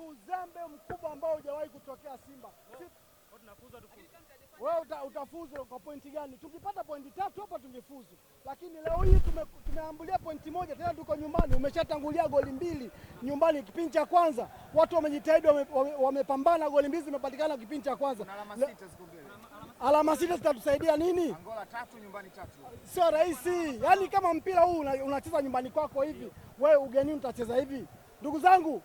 uzembe mkubwa ambao hujawahi kutokea Simba. Wewe utafuzu kwa pointi gani? Tukipata pointi 3 hapa tungefuzu. Lakini leo hii tumeambulia pointi 1 tena tuko nyumbani. Umeshatangulia goli 2 nyumbani kipindi cha kwanza. Watu wamejitahidi wamepambana, goli 2 zimepatikana kipindi cha kwanza. Alama 6 zitatusaidia nini? Angola 3 nyumbani 3. Sio rahisi. Yaani kama mpira huu unacheza nyumbani kwako hivi, wewe ugenini utacheza hivi. Ndugu zangu,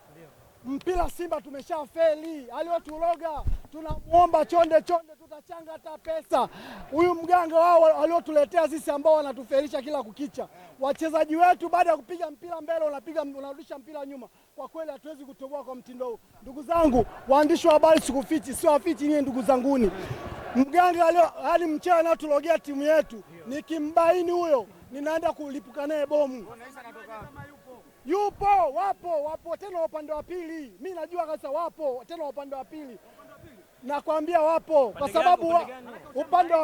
mpira Simba tumeshafeli. Aliotuloga, tunamuomba chonde tutachanga hata pesa. Huyu mganga wao aliotuletea sisi ambao wanatufelisha kila kukicha. Wachezaji wetu baada ya kupiga mpira mbele unarudisha mpira nyuma. Kwa kweli hatuwezi kutoboa kwa mtindo huu. Ndugu zangu, waandishi wa habari sikufichi, sio afichi nyinyi ndugu zanguni. Mganga hadi mchana anatulogea timu yetu. Nikimbaini huyo, ninaenda kulipuka naye bomu. Yupo, wapo tena upande wa pili. Mimi najua kabisa wapo tena upande wa pili. Nakwambia wapo kwa sababu upande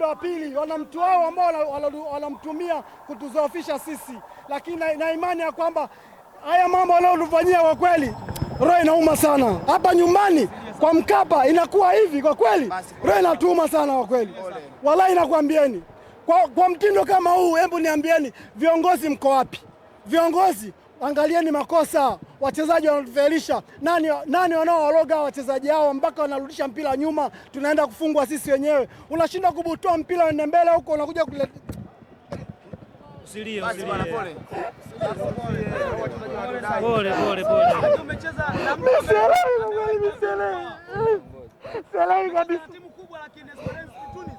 wa pili wana mtu wao ambao wanamtumia kutuzoofisha sisi. Lakini na imani ya kwamba haya mambo wanaotufanyia kwa kweli roho inauma sana. Hapa nyumbani kwa Mkapa inakuwa hivi kwa kweli. Roho inatuuma sana kwa kweli. Wallahi nakwambieni. Kwa mtindo kama huu, hebu niambieni viongozi mko wapi? Viongozi, angalieni makosa. Wachezaji wanatufelisha. Nani wanaowaloga wachezaji hao mpaka wanarudisha mpira nyuma, tunaenda kufungwa sisi wenyewe. Unashinda kubutoa mpira uende mbele huko, unakuja kuleta Usilie. Pole. Umecheza na Salai kabisa. Timu kubwa lakini Esperance Tunis.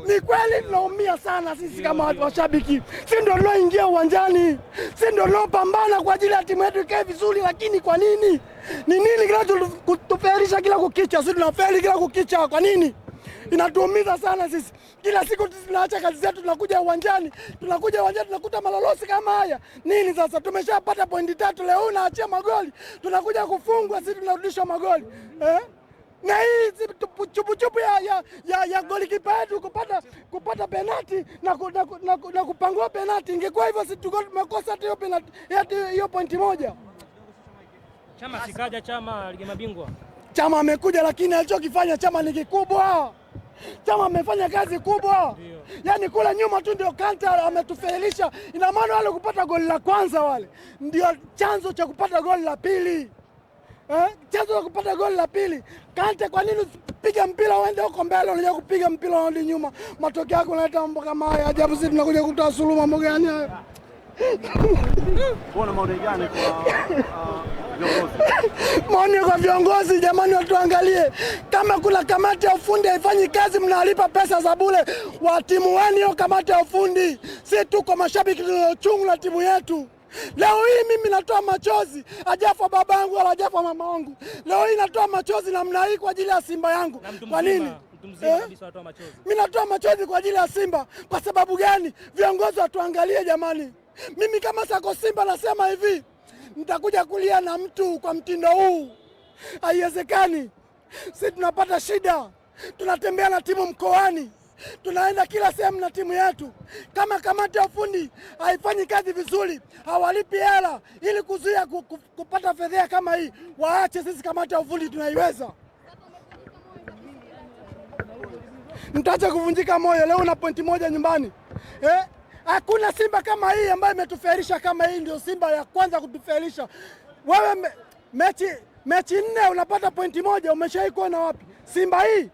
Ni kweli tunaumia sana sisi kama washabiki. Sisi ndio tunaoingia uwanjani. Sisi ndio tunaopambana kwa ajili ya timu yetu ikae vizuri, lakini kwa nini? Ni nini kinachotufelisha kila kukicha? Sisi tunafeli kila kukicha. Kwa nini? Inatuumiza sana sisi. Kila siku tunaacha kazi zetu tunakuja uwanjani tunakuta malolosi kama haya. Nini sasa? Tumeshapata pointi 3 leo unaachia magoli. Tunakuja kufungwa sisi tunarudisha magoli. Na hii chupu ya goli kipa yetu kupata penalti na kupangua penalti. Ingekuwa hivyo sisi tumekosa hiyo penalti hiyo pointi 1. Chama sikaja Chama Ligi Mabingwa. Chama amekuja lakini alichokifanya Chama ni kikubwa. Chama amefanya kazi kubwa. Yaani kule nyuma tu ndio Kanta ametufelisha. Ina maana wale kupata goli la kwanza wale ndio chanzo cha kupata goli la pili. Chanzo cha kupata goli la pili. Kante, kwa nini usipiga mpira uende huko mbele, unakuja kupiga mpira unarudi nyuma? Matokeo yako unaleta mambo kama haya. Ajabu sisi tunakuja kutoa suluhu mambo gani haya? Kuna maoni gani kwa viongozi? Maoni kwa viongozi, jamani, watuangalie. Kama kuna kamati ya ufundi haifanyi kazi, mnalipa pesa za bure. Wa timu wani hiyo kamati ya ufundi. Sisi tuko mashabiki tuliochungu na timu yetu. Leo hii mimi natoa machozi, ajafa babangu wala ajafa mama wangu. Leo hii natoa machozi namna hii kwa ajili ya Simba yangu. Kwa nini? Mimi natoa machozi kwa ajili ya Simba. Kwa sababu gani? Viongozi watuangalie jamani. Mimi kama sako Simba nasema hivi, nitakuja kulia na mtu kwa mtindo huu. Haiwezekani. Sisi tunapata shida. Tunatembea na timu mkoani. Tunaenda kila sehemu na timu yetu. Kama kamati ya ufundi haifanyi kazi vizuri, hawalipi hela ili kuzuia kupata fedha kama hii, waache sisi kamati ya ufundi tunaiweza. Mtaacha kuvunjika moyo leo na pointi 1 nyumbani. Hakuna Simba kama hii ambayo imetufelisha kama hii, ndio Simba ya kwanza kutufelisha. Wewe mechi 4 unapata pointi 1, umeshawahi kuona wapi? Simba hii?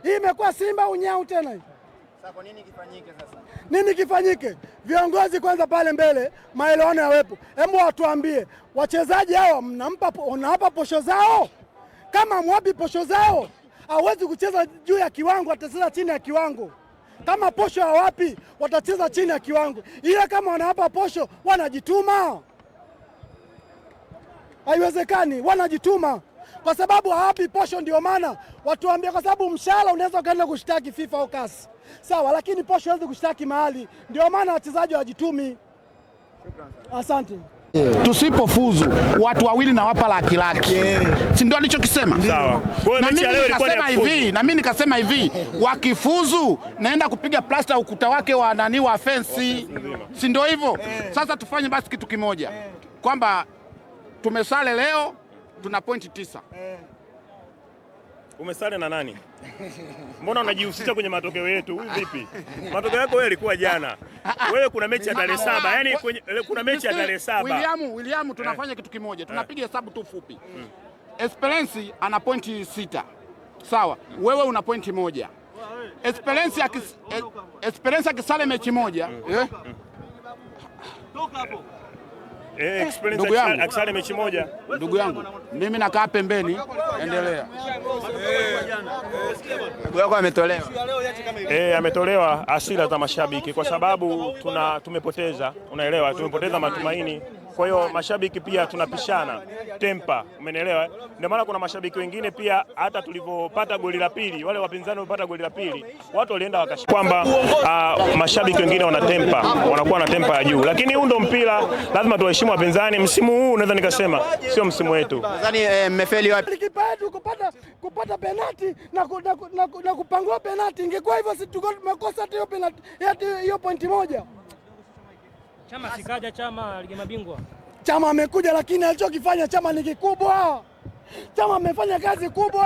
Hii imekuwa Simba unyau tena hii. Sasa kwa nini kifanyike sasa? Nini kifanyike? Viongozi kwanza pale mbele, maelewano yawepo. Hebu watuambie, wachezaji hao unawapa posho zao? Kama mwapi posho zao, hawezi kucheza juu ya kiwango, atacheza chini ya kiwango. Kama posho hawapi, watacheza chini ya kiwango. Ila kama wanawapa posho, wanajituma. Haiwezekani, wanajituma. Kwa sababu hawapi posho ndio maana watuambia, kwa sababu mshahara unaweza kaenda kushtaki FIFA au CAS. Sawa, lakini posho hawezi kushtaki mahali. Ndio maana wachezaji wajitumi. Asante. Tusipofuzu watu wawili na wapa laki. Si ndio alichokisema? Sawa. Na mimi nikasema hivi, wakifuzu naenda kupiga plasta ukuta wake wa nani wa fence. Si ndio hivyo? Sasa tufanye basi kitu kimoja. Kwamba tumesale leo tuna pointi 9. Umesale na nani? Mbona unajihusisha kwenye matokeo yetu? Huyu vipi? Matokeo yako wewe yalikuwa jana. Wewe kuna mechi ya tarehe 7. Yaani kuna mechi ya tarehe 7. William tunafanya kitu kimoja. Tunapiga hesabu tu fupi. Esperance ana pointi 6. Sawa. Wewe una pointi 1. Esperance akisale mechi moja. Experience akisale mechi moja. Ndugu yangu, mimi nakaa pembeni, endelea. Ndugu yako ametolewa. Ametolewa hasira za mashabiki kwa sababu tumepoteza, unaelewa, tumepoteza matumaini. Kwa hiyo mashabiki pia tunapishana tempa, umeelewa? Ndio maana kuna mashabiki wengine pia hata tulipopata goli la pili, wale wapinzani walipata goli la pili, watu walienda wakashika kwamba mashabiki wengine wanakuwa na tempa ya juu. Lakini huu ndo mpira, lazima tuwaheshimu wapinzani. Msimu huu naweza nikasema sio msimu wetu. Nadhani mmefeli wapi? Kipa yetu kupata penalti na kupangua penalti. Ingekuwa hivyo si tumekosa hata hiyo penalti, hiyo pointi moja. Chama sikaja, Chama ligi mabingwa. Chama amekuja, lakini alichokifanya Chama ni kikubwa. Chama amefanya kazi kubwa.